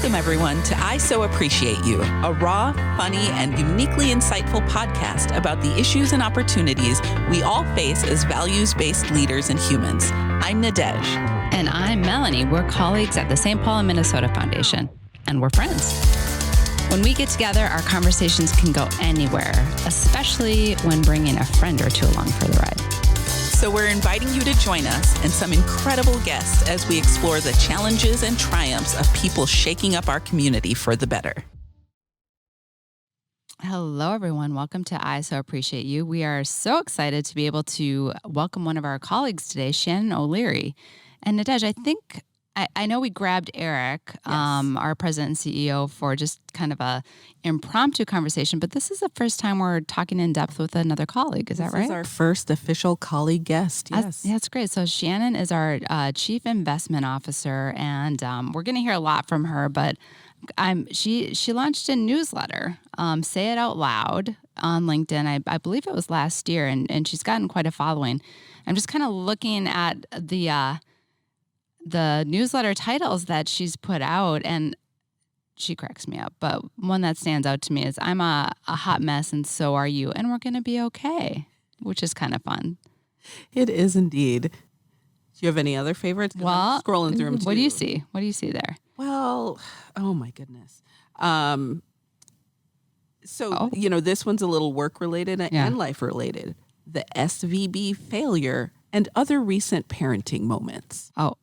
Welcome, everyone, to I So Appreciate You, a raw, funny, and uniquely insightful podcast about the issues and opportunities we all face as values-based leaders and humans. I'm Nadege. And I'm Melanie. We're colleagues at the St. Paul and Minnesota Foundation, and we're friends. When we get together, our conversations can go anywhere, especially when bringing a friend or two along for the ride. So we're inviting you to join us and some incredible guests as we explore the challenges and triumphs of people shaking up our community for the better. Hello, everyone. Welcome to I So Appreciate You. We are so excited to be able to welcome one of our colleagues today, Shannon O'Leary. And Nadege, I know we grabbed Eric, Yes. Our president and CEO, for just kind of a impromptu conversation, but this is the first time we're talking in depth with another colleague. Is that right? This is our first official colleague guest. Yes. That's great. So Shannon is our Chief Investment Officer, and we're going to hear a lot from her, but she launched a newsletter, Say It Out Loud, on LinkedIn. I believe it was last year, and she's gotten quite a following. I'm just kind of looking at the newsletter titles that she's put out, and she cracks me up. But one that stands out to me is I'm a hot mess, and so are you, and we're going to be okay, which is kind of fun. It is indeed. Do you have any other favorites? Well, I'm scrolling through them too. What do you see? What do you see there? Well, oh my goodness. This one's a little work related and life related. The SVB failure and other recent parenting moments. Oh,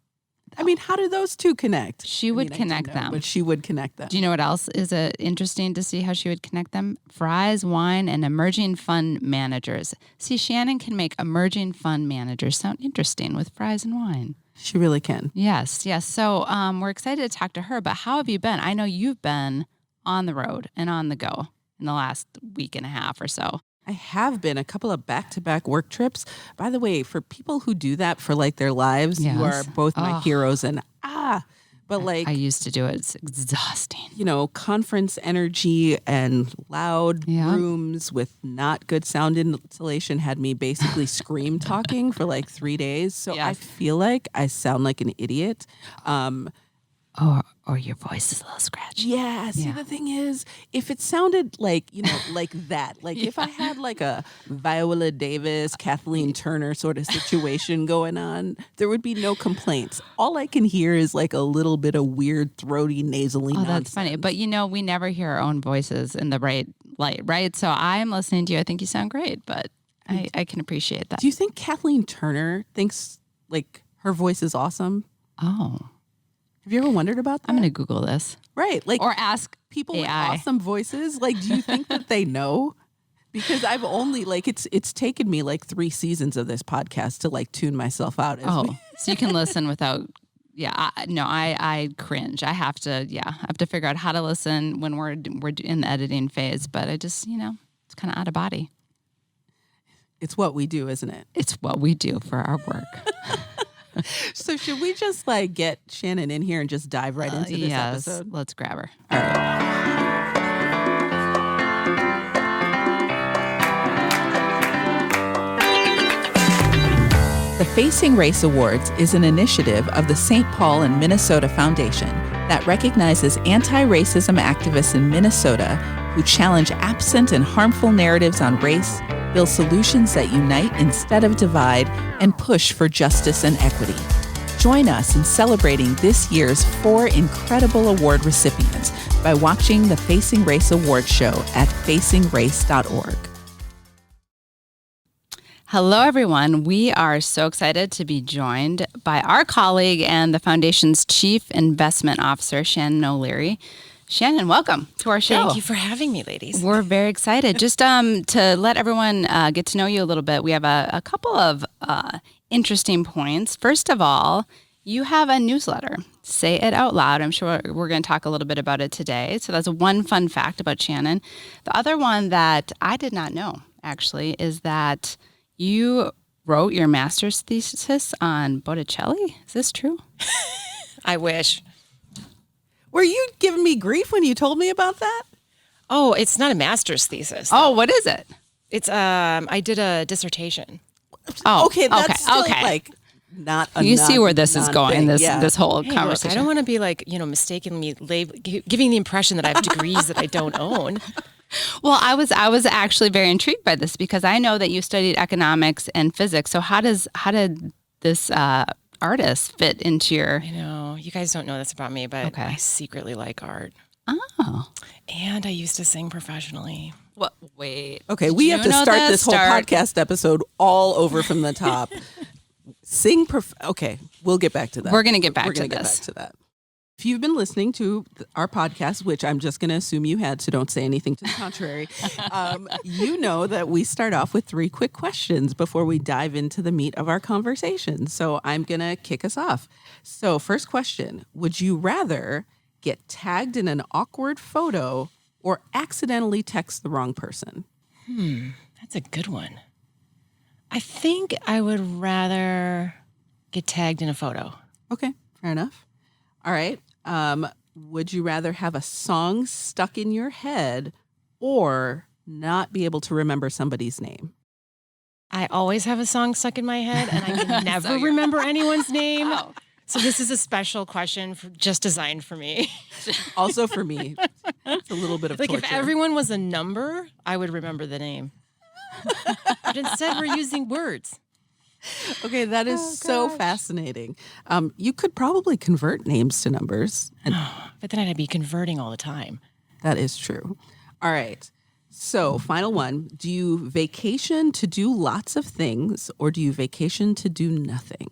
I mean, how do those two connect? She would connect them. But she would connect them. Do you know what else is interesting to see how she would connect them? Fries, wine, and emerging fund managers. See, Shannon can make emerging fund managers sound interesting with fries and wine. She really can. Yes. So we're excited to talk to her, but how have you been? I know you've been on the road and on the go in the last week and a half or so. I have been a couple of back-to-back work trips. By the way, for people who do that for like their lives, yes. You are both my heroes. And but like I used to do it. It's exhausting. Conference energy and loud rooms with not good sound insulation had me basically scream talking for like 3 days. So I feel like I sound like an idiot. Or your voice is a little scratchy. Yeah. See, the thing is, if it sounded like, like that, like if I had like a Viola Davis, Kathleen Turner sort of situation going on, there would be no complaints. All I can hear is like a little bit of weird, throaty, nasally nonsense. That's funny. But, we never hear our own voices in the right light, right? So I'm listening to you. I think you sound great, but I can appreciate that. Do you think Kathleen Turner thinks like her voice is awesome? Oh. Have you ever wondered about that? I'm going to Google this. Right. Or ask people AI. with awesome voices. Like, do you think that they know? Because I've only it's taken me like 3 seasons of this podcast to like tune myself out. So you can listen without. Yeah. I cringe. I have to figure out how to listen when we're in the editing phase. But I just, it's kind of out of body. It's what we do, isn't it? It's what we do for our work. So should we just like get Shannon in here and just dive right into this episode? Let's grab her. All right. The Facing Race Awards is an initiative of the St. Paul and Minnesota Foundation that recognizes anti-racism activists in Minnesota who challenge absent and harmful narratives on race, build solutions that unite instead of divide, and push for justice and equity. Join us in celebrating this year's 4 incredible award recipients by watching the Facing Race Award show at facingrace.org. Hello, everyone. We are so excited to be joined by our colleague and the Foundation's Chief Investment Officer, Shannon O'Leary. Shannon, welcome to our show. Thank you for having me, ladies. We're very excited. Just to let everyone get to know you a little bit, we have a couple of interesting points. First of all, you have a newsletter, Say It Out Loud. I'm sure we're going to talk a little bit about it today. So that's one fun fact about Shannon. The other one that I did not know, actually, is that you wrote your master's thesis on Botticelli. Is this true? I wish. Were you giving me grief when you told me about that? Oh, it's not a master's thesis. Oh, what is it? It's I did a dissertation. Oh, okay, that's still like not a You see where this is going, non-thing. this whole Hey, look, conversation. I don't want to be like, mistakenly giving the impression that I have degrees that I don't own. Well, I was actually very intrigued by this because I know that you studied economics and physics. So how did this artist fit into your? I know you guys don't know this about me, but Okay. I secretly like art. Oh, And I used to sing professionally. what? Wait. Okay, Did we you have to know start that? this whole podcast episode all over from the top. Okay, we'll get back to that. We're gonna get back We're to gonna get this. back to that. If you've been listening to our podcast, which I'm just going to assume you had, so don't say anything to the contrary, you know that we start off with 3 quick questions before we dive into the meat of our conversation. So I'm going to kick us off. So first question, would you rather get tagged in an awkward photo or accidentally text the wrong person? That's a good one. I think I would rather get tagged in a photo. Okay, fair enough. All right. Would you rather have a song stuck in your head or not be able to remember somebody's name? I always have a song stuck in my head, and I can never remember anyone's name. Oh. So this is a special question just designed for me. Also for me, it's a little bit of Like torture. if everyone was a number, I would remember the name. But instead, we're using words. Okay, that is so fascinating. You could probably convert names to numbers, and But then I'd be converting all the time. that is true. All right. So, final one. Do you vacation to do lots of things or do you vacation to do nothing?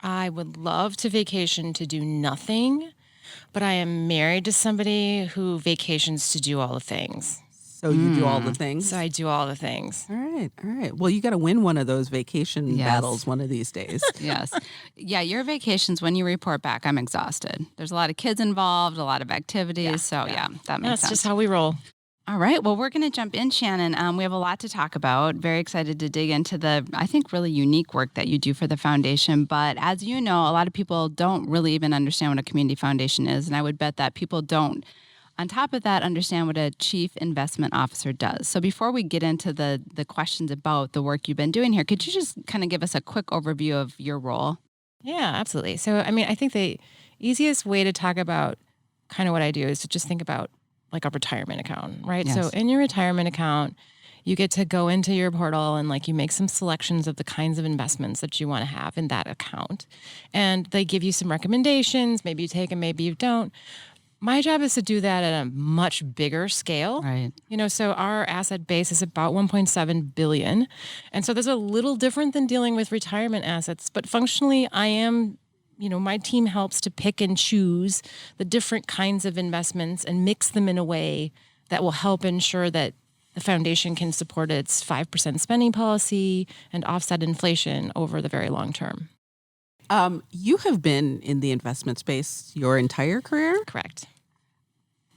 I would love to vacation to do nothing, but I am married to somebody who vacations to do all the things. So you do all the things? So I do all the things. All right. All right. Well, you got to win one of those vacation Yes. battles one of these days. Yes. Yeah, your vacations, when you report back, I'm exhausted. There's a lot of kids involved, a lot of activities. So, that makes That's sense. just how we roll. All right. Well, we're going to jump in, Shannon. We have a lot to talk about. Very excited to dig into the, I think, really unique work that you do for the foundation. But as you know, a lot of people don't really even understand what a community foundation is. And I would bet that people don't, on top of that, understand what a chief investment officer does. So before we get into the questions about the work you've been doing here, could you just kind of give us a quick overview of your role? Yeah, absolutely. So, I mean, I think the easiest way to talk about kind of what I do is to just think about like a retirement account, right? Yes. So in your retirement account, you get to go into your portal and like you make some selections of the kinds of investments that you want to have in that account. And they give you some recommendations. Maybe you take them, maybe you don't. My job is to do that at a much bigger scale. Right. So our asset base is about 1.7 billion. And so there's a little different than dealing with retirement assets, but functionally I am, my team helps to pick and choose the different kinds of investments and mix them in a way that will help ensure that the foundation can support its 5% spending policy and offset inflation over the very long term. You have been in the investment space your entire career? Correct.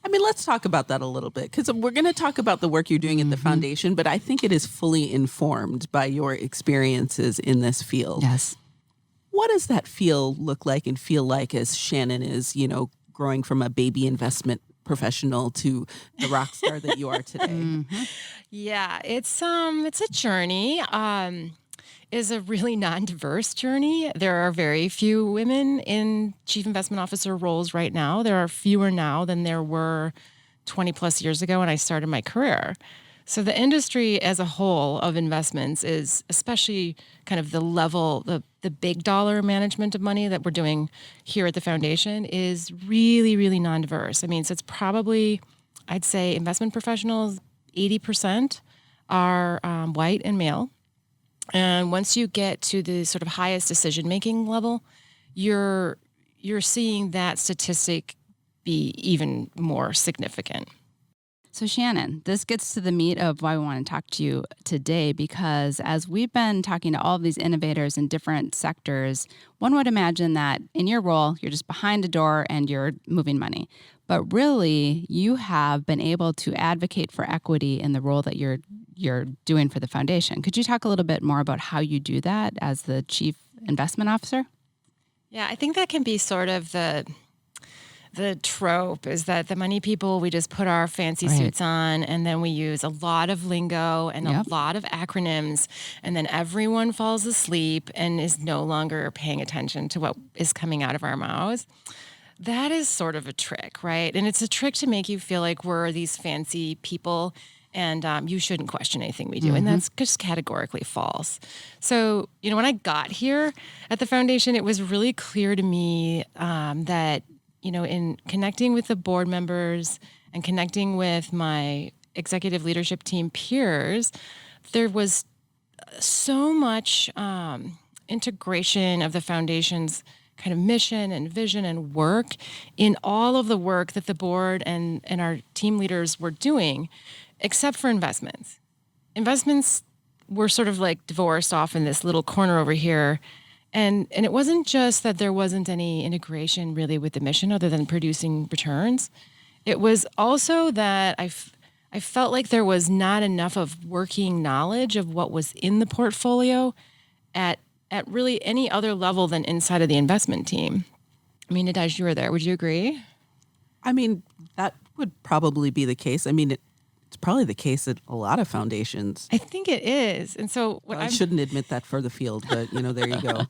I mean, let's talk about that a little bit because we're going to talk about the work you're doing at the foundation, but I think it is fully informed by your experiences in this field. Yes. What does that look like and feel like as Shannon is, growing from a baby investment professional to the rock star that you are today? Yeah, it's a journey. Is a really non-diverse journey. There are very few women in chief investment officer roles right now. There are fewer now than there were 20 plus years ago when I started my career. So the industry as a whole of investments is, especially kind of the level, the big dollar management of money that we're doing here at the foundation is really, really non-diverse. I mean, so it's probably, I'd say investment professionals, 80% are white and male. And once you get to the sort of highest decision-making level, you're seeing that statistic be even more significant. So Shannon, this gets to the meat of why we want to talk to you today, because as we've been talking to all of these innovators in different sectors, one would imagine that in your role, you're just behind a door and you're moving money. But really, you have been able to advocate for equity in the role that you're doing for the foundation. Could you talk a little bit more about how you do that as the chief investment officer? Yeah, I think that can be sort of the trope is that the money people, we just put our fancy Right. suits on and then we use a lot of lingo and Yep. a lot of acronyms, and then everyone falls asleep and is no longer paying attention to what is coming out of our mouths. That is sort of a trick, right? And it's a trick to make you feel like we're these fancy people and you shouldn't question anything we do. And that's just categorically false. So, when I got here at the foundation, it was really clear to me that, in connecting with the board members and connecting with my executive leadership team peers, there was so much integration of the foundation's kind of mission and vision and work in all of the work that the board and our team leaders were doing, except for investments. Investments were sort of like divorced off in this little corner over here. And it wasn't just that there wasn't any integration really with the mission other than producing returns. It was also that I felt like there was not enough of working knowledge of what was in the portfolio at really any other level than inside of the investment team. I mean, Nadege, you were there. Would you agree? I mean, that would probably be the case. I mean, it's probably the case at a lot of foundations. I think it is. And so I shouldn't admit that for the field, but there you go.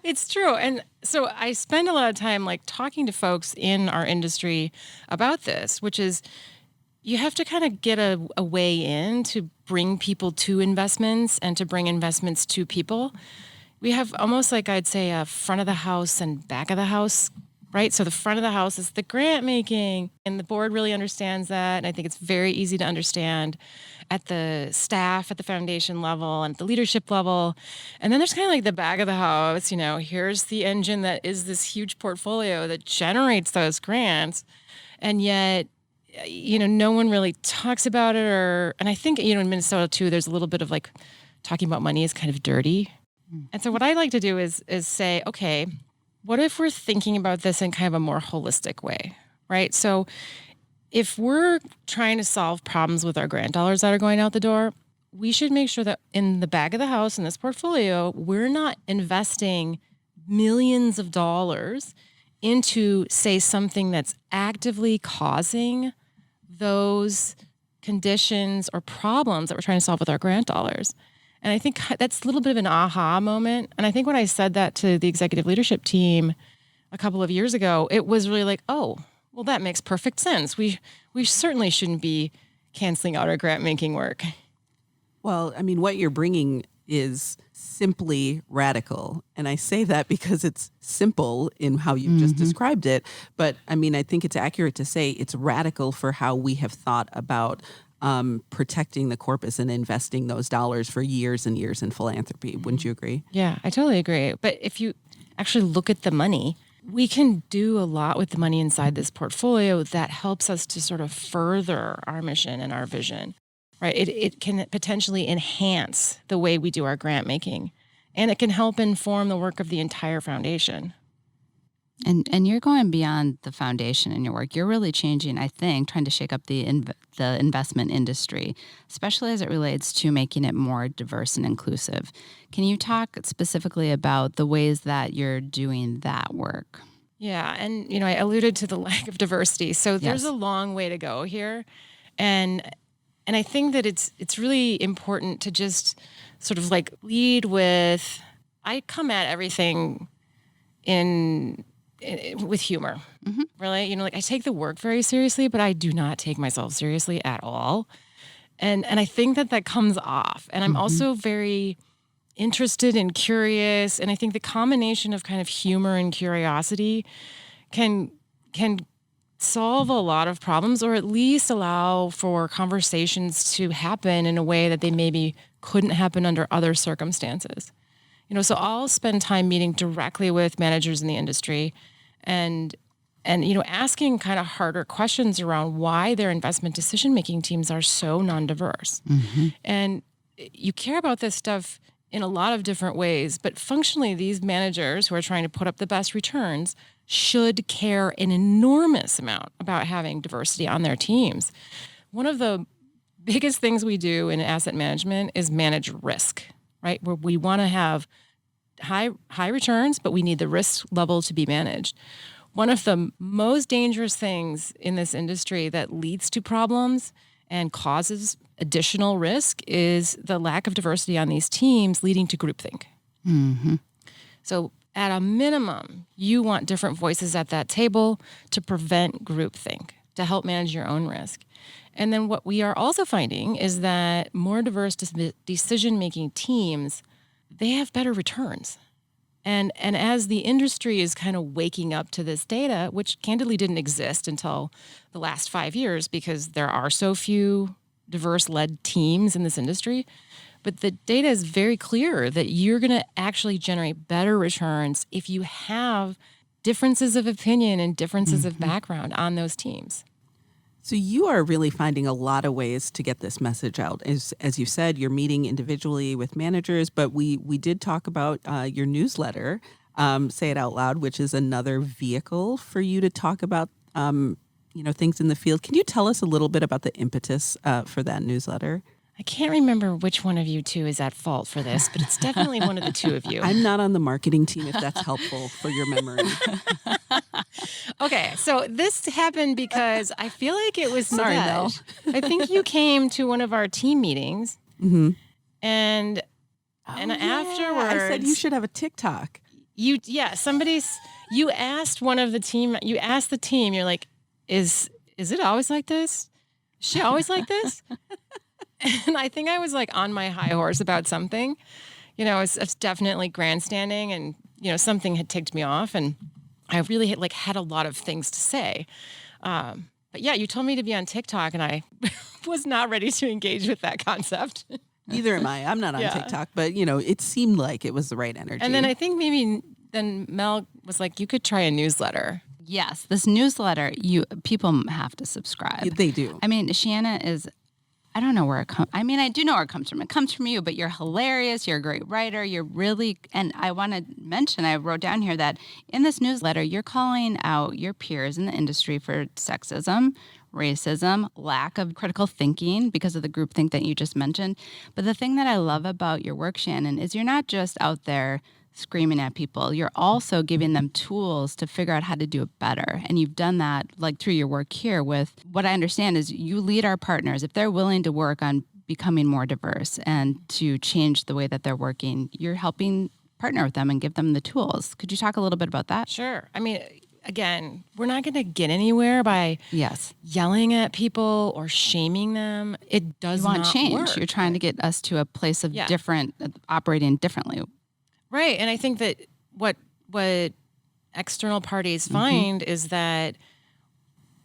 It's true. And so I spend a lot of time like talking to folks in our industry about this, which is you have to kind of get a way in to bring people to investments and to bring investments to people. We have almost like I'd say a front of the house and back of the house, right? So the front of the house is the grant making, and the board really understands that. And I think it's very easy to understand at the staff, at the foundation level, and at the leadership level. And then there's kind of like the back of the house, here's the engine that is this huge portfolio that generates those grants. And yet, no one really talks about it and I think, in Minnesota too, there's a little bit of like talking about money is kind of dirty. And so what I like to do is say, okay, what if we're thinking about this in kind of a more holistic way, right? So if we're trying to solve problems with our grant dollars that are going out the door, we should make sure that in the back of the house, in this portfolio, we're not investing millions of dollars into, say, something that's actively causing those conditions or problems that we're trying to solve with our grant dollars. And I think that's a little bit of an aha moment. And I think when I said that to the executive leadership team a couple of years ago, it was really like, oh, well, that makes perfect sense. We certainly shouldn't be canceling out our grant making work. Well, I mean, what you're bringing is simply radical. And I say that because it's simple in how you've just described it. But I mean, I think it's accurate to say it's radical for how we have thought about protecting the corpus and investing those dollars for years and years in philanthropy. Wouldn't you agree? Yeah, I totally agree. But if you actually look at the money, we can do a lot with the money inside this portfolio that helps us to sort of further our mission and our vision, right? It can potentially enhance the way we do our grant making, and it can help inform the work of the entire foundation. And you're going beyond the foundation in your work. You're really changing, I think, trying to shake up the investment industry, especially as it relates to making it more diverse and inclusive. Can you talk specifically about the ways that you're doing that work? Yeah, and I alluded to the lack of diversity. So there's a long way to go here. And I think that it's really important to just sort of like lead with, I come at everything with humor, really. Like I take the work very seriously, but I do not take myself seriously at all. And I think that comes off. And I'm also very interested and curious. And I think the combination of kind of humor and curiosity can solve a lot of problems, or at least allow for conversations to happen in a way that they maybe couldn't happen under other circumstances. So I'll spend time meeting directly with managers in the industry and asking kind of harder questions around why their investment decision-making teams are so non-diverse. And you care about this stuff in a lot of different ways, but functionally these managers who are trying to put up the best returns should care an enormous amount about having diversity on their teams. One of the biggest things we do in asset management is manage risk, right? Where we want to have high returns, but we need the risk level to be managed. one of the most dangerous things in this industry that leads to problems and causes additional risk is the lack of diversity on these teams, leading to groupthink. Mm-hmm. So at a minimum, you want different voices at that table to prevent groupthink, to help manage your own risk. And then what we are also finding is that more diverse decision-making teams, they have better returns. And as the industry is kind of waking up to this data, which candidly didn't exist until the last 5 years because there are so few diverse-led teams in this industry, but the data is very clear that you're going to actually generate better returns if you have differences of opinion and differences of background on those teams. So you are really finding a lot of ways to get this message out. As you said, you're meeting individually with managers, but we did talk about your newsletter, Say It Out Loud, which is another vehicle for you to talk about things in the field. Can you tell us a little bit about the impetus for that newsletter? I can't remember which one of you two is at fault for this, but it's definitely one of the two of you. I'm not on the marketing team, if that's helpful for your memory. Okay, so this happened because I feel like it was Sorry, Mel. I think you came to one of our team meetings, and afterwards, I said you should have a TikTok. You asked one of the team. You asked the team. You're like, is it always like this? Is she always like this? And I think I was like on my high horse about something. It's definitely grandstanding, and something had ticked me off, and I really had a lot of things to say. But yeah, you told me to be on TikTok, and I was not ready to engage with that concept. Neither am I. I'm not on TikTok, but it seemed like it was the right energy. And then I think then Mel was like, you could try a newsletter. Yes, this newsletter, people have to subscribe. They do. I mean, Shannon is, I don't know where it comes. I mean, I do know where it comes from. It comes from you, but you're hilarious. You're a great writer. You're really, and I want to mention, I wrote down here that in this newsletter, you're calling out your peers in the industry for sexism, racism, lack of critical thinking because of the groupthink that you just mentioned. But the thing that I love about your work, Shannon, is you're not just out there screaming at people. You're also giving them tools to figure out how to do it better. And you've done that through your work here with what I understand is you lead our partners. If they're willing to work on becoming more diverse and to change the way that they're working, you're helping partner with them and give them the tools. Could you talk a little bit about that? Sure. I mean, again, we're not going to get anywhere by yelling at people or shaming them. It does not change. Work. You're trying to get us to a place of operating differently. Right. And I think that what external parties find is that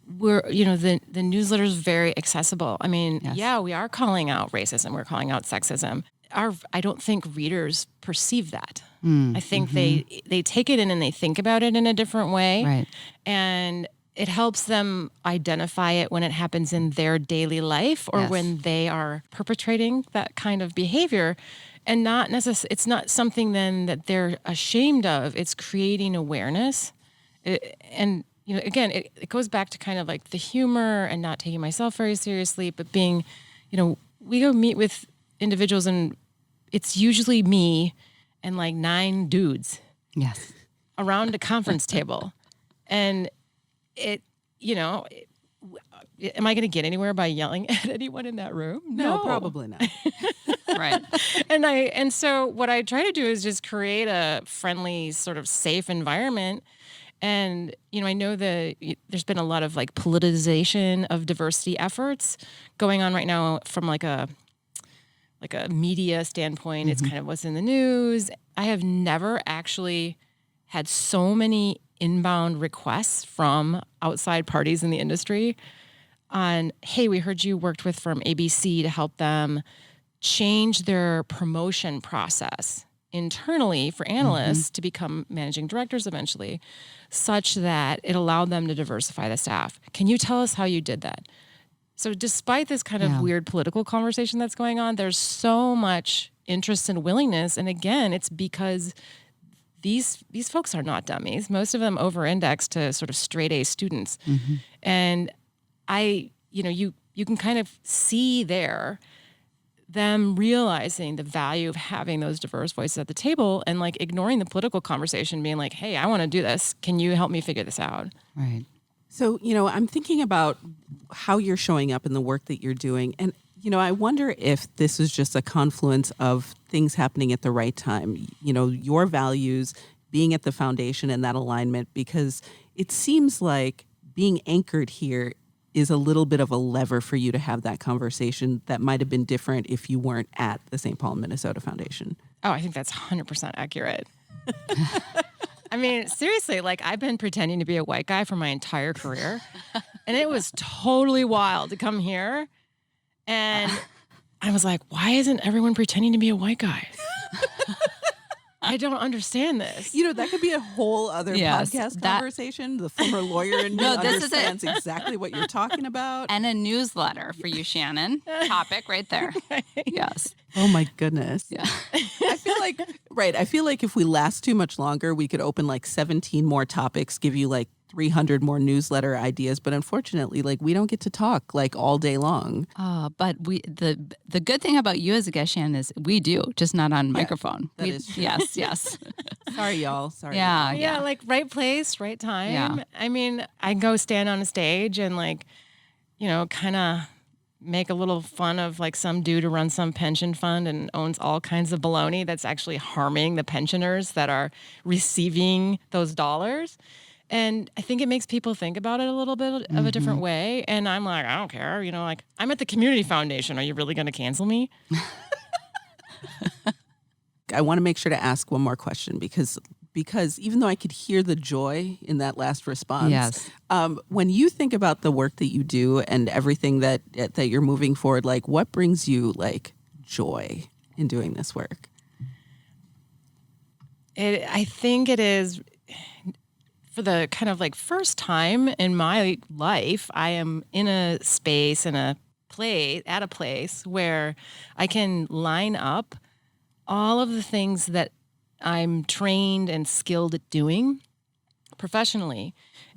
the newsletter is very accessible. I mean, we are calling out racism. We're calling out sexism. I don't think readers perceive that. I think they take it in and they think about it in a different way. Right. And it helps them identify it when it happens in their daily life or when they are perpetrating that kind of behavior. And it's not something then that they're ashamed of. It's creating awareness. Again, it goes back to kind of like the humor and not taking myself very seriously, but being, we go meet with individuals and it's usually me and 9 dudes. Yes. Around a conference table. And am I going to get anywhere by yelling at anyone in that room? No, probably not. Right. And so what I try to do is just create a friendly, sort of safe environment. And, I know there's been a lot of politicization of diversity efforts going on right now from a media standpoint. It's kind of what's in the news. I have never actually had so many inbound requests from outside parties in the industry on, hey, we heard you worked with firm ABC to help them change their promotion process internally for analysts to become managing directors eventually, such that it allowed them to diversify the staff. Can you tell us how you did that? So despite this kind of weird political conversation that's going on, there's so much interest and willingness. And again, it's because these folks are not dummies. Most of them over-index to sort of straight A students. And you can kind of see there them realizing the value of having those diverse voices at the table and like ignoring the political conversation, being like, hey, I want to do this. Can you help me figure this out? Right. So, I'm thinking about how you're showing up in the work that you're doing. And, I wonder if this is just a confluence of things happening at the right time, your values being at the foundation and that alignment, because it seems like being anchored here is a little bit of a lever for you to have that conversation that might have been different if you weren't at the St. Paul, Minnesota Foundation. Oh, I think that's 100% accurate. I mean, seriously, like I've been pretending to be a white guy for my entire career. And it was totally wild to come here. And I was like, why isn't everyone pretending to be a white guy? I don't understand this. That could be a whole other podcast conversation. The former lawyer in me understands exactly what you're talking about. And a newsletter for you, Shannon. Topic right there. Yes. Oh my goodness. Yeah. I feel like if we last too much longer, we could open like 17 more topics, give you like 300 more newsletter ideas, but unfortunately, like we don't get to talk like all day long. But the good thing about you as a guest, Shannon, is we do, just not on microphone. That is true. Yes. Sorry, y'all. Sorry. Yeah. Like right place, right time. Yeah. I mean, I go stand on a stage and like, kind of make a little fun of like some dude who runs some pension fund and owns all kinds of baloney that's actually harming the pensioners that are receiving those dollars. And I think it makes people think about it a little bit of a different way. And I'm like, I don't care. Like I'm at the community foundation. Are you really going to cancel me? I want to make sure to ask one more question because even though I could hear the joy in that last response, Yes. When you think about the work that you do and everything that you're moving forward, like what brings you like joy in doing this work? I think it is for the kind of like first time in my life, I am in a space, at a place where I can line up all of the things that I'm trained and skilled at doing professionally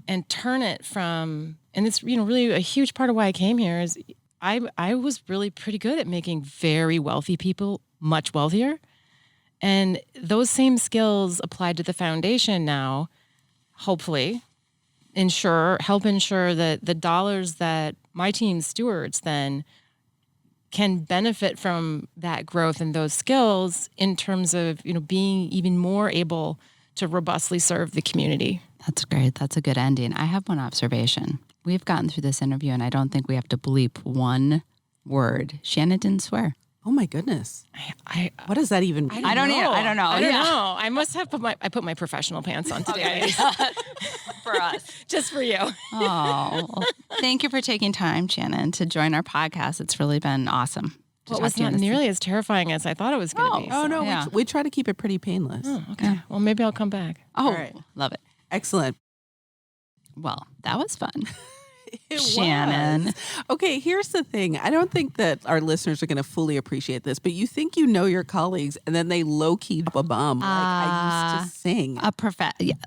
and turn it from, and it's, really a huge part of why I came here is I was really pretty good at making very wealthy people much wealthier. And those same skills applied to the foundation now, hopefully, help ensure that the dollars that my team stewards then can benefit from that growth and those skills in terms of, being even more able to robustly serve the community. That's great. That's a good ending. I have one observation. We've gotten through this interview and I don't think we have to bleep one word. Shannon didn't swear. Oh my goodness! What does that even mean? I don't know. I don't know. I must have put my professional pants on today. For us. Just for you. Oh, well, thank you for taking time, Shannon, to join our podcast. It's really been awesome. Well, it was not nearly as terrifying as I thought it was going to be. Oh, no. Yeah. We try to keep it pretty painless. Oh, okay. Yeah. Well, maybe I'll come back. Oh, All right. Love it. Excellent. Well, that was fun. It Shannon. was. Okay, here's the thing. I don't think that our listeners are going to fully appreciate this, but you think you know your colleagues and then they low-key drop a bomb. Like I used to sing.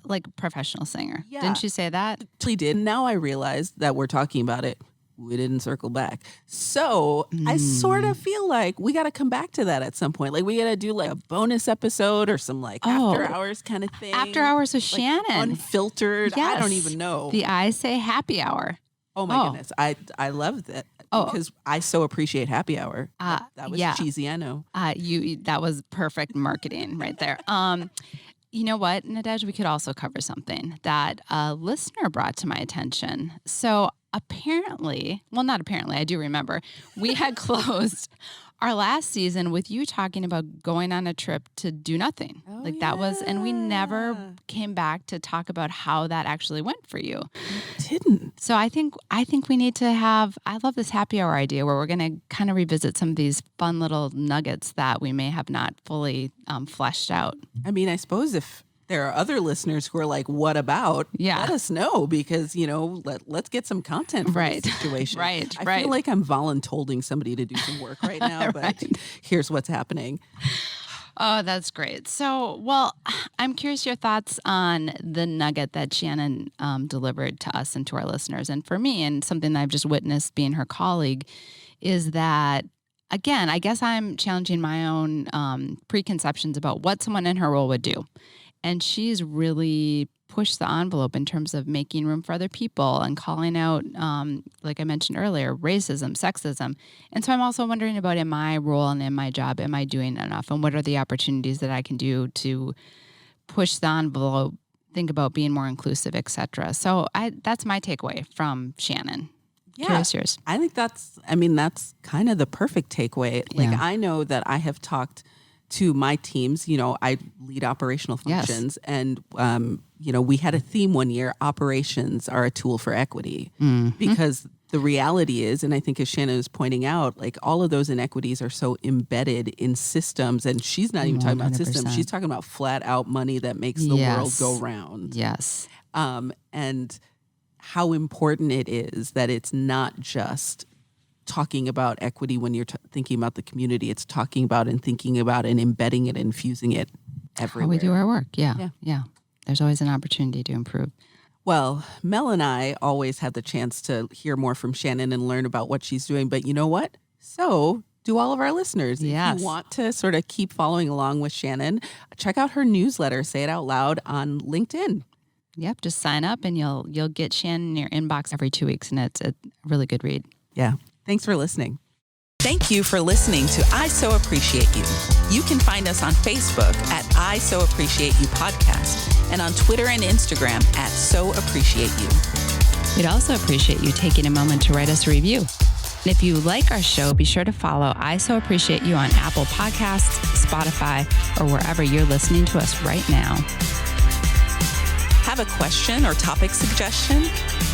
Like professional singer. Yeah. Didn't you say that? Actually did. Now I realize that we're talking about it. We didn't circle back. So I sort of feel like we got to come back to that at some point. Like we got to do like a bonus episode or some like after hours kind of thing. After hours with Like Shannon. Unfiltered. Yes. I don't even know. The I Say Happy Hour. Oh my goodness. I love that because I so appreciate happy hour. That was cheesy, I know. That was perfect marketing right there. You know what, Nadege, we could also cover something that a listener brought to my attention. So apparently, well, not apparently, I do remember, we had closed our last season with you talking about going on a trip to do nothing. That was, and we never came back to talk about how that actually went for you. Didn't. So I think we need to have, I love this happy hour idea where we're going to kind of revisit some of these fun little nuggets that we may have not fully fleshed out. I mean, I suppose if there are other listeners who are like, what about? Yeah. Let us know because, let's get some content from this situation. Right. I feel like I'm voluntolding somebody to do some work right now, but here's what's happening. Oh, that's great. So, well, I'm curious your thoughts on the nugget that Shannon delivered to us and to our listeners. And for me, and something that I've just witnessed being her colleague, is that again, I guess I'm challenging my own preconceptions about what someone in her role would do. And she's really pushed the envelope in terms of making room for other people and calling out, like I mentioned earlier, racism, sexism. And so I'm also wondering about in my role and in my job, am I doing enough? And what are the opportunities that I can do to push the envelope, think about being more inclusive, et cetera. So that's my takeaway from Shannon. Yeah. Curious yours. I think that's kind of the perfect takeaway. Like, Yeah. I know that I have talked to my teams, I lead operational functions, and, we had a theme one year: operations are a tool for equity, because the reality is, and I think as Shannon is pointing out, like, all of those inequities are so embedded in systems, and she's not even talking about systems. 100%. She's talking about flat out money that makes the world go round. Yes. And how important it is that it's not just talking about equity when you're thinking about the community. It's talking about and thinking about and embedding it, infusing it everywhere. How we do our work. Yeah. There's always an opportunity to improve. Well, Mel and I always have the chance to hear more from Shannon and learn about what she's doing. But you know what? So do all of our listeners. Yes. If you want to sort of keep following along with Shannon, check out her newsletter, Say It Out Loud, on LinkedIn. Yep. Just sign up and you'll get Shannon in your inbox every 2 weeks. And it's a really good read. Yeah. Thanks for listening. Thank you for listening to I So Appreciate You. You can find us on Facebook at I So Appreciate You Podcast and on Twitter and Instagram at So Appreciate You. We'd also appreciate you taking a moment to write us a review. And if you like our show, be sure to follow I So Appreciate You on Apple Podcasts, Spotify, or wherever you're listening to us right now. Have a question or topic suggestion?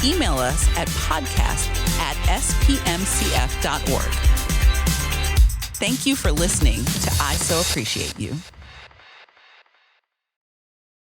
Email us at podcast@spmcf.org. Thank you for listening to I So Appreciate You.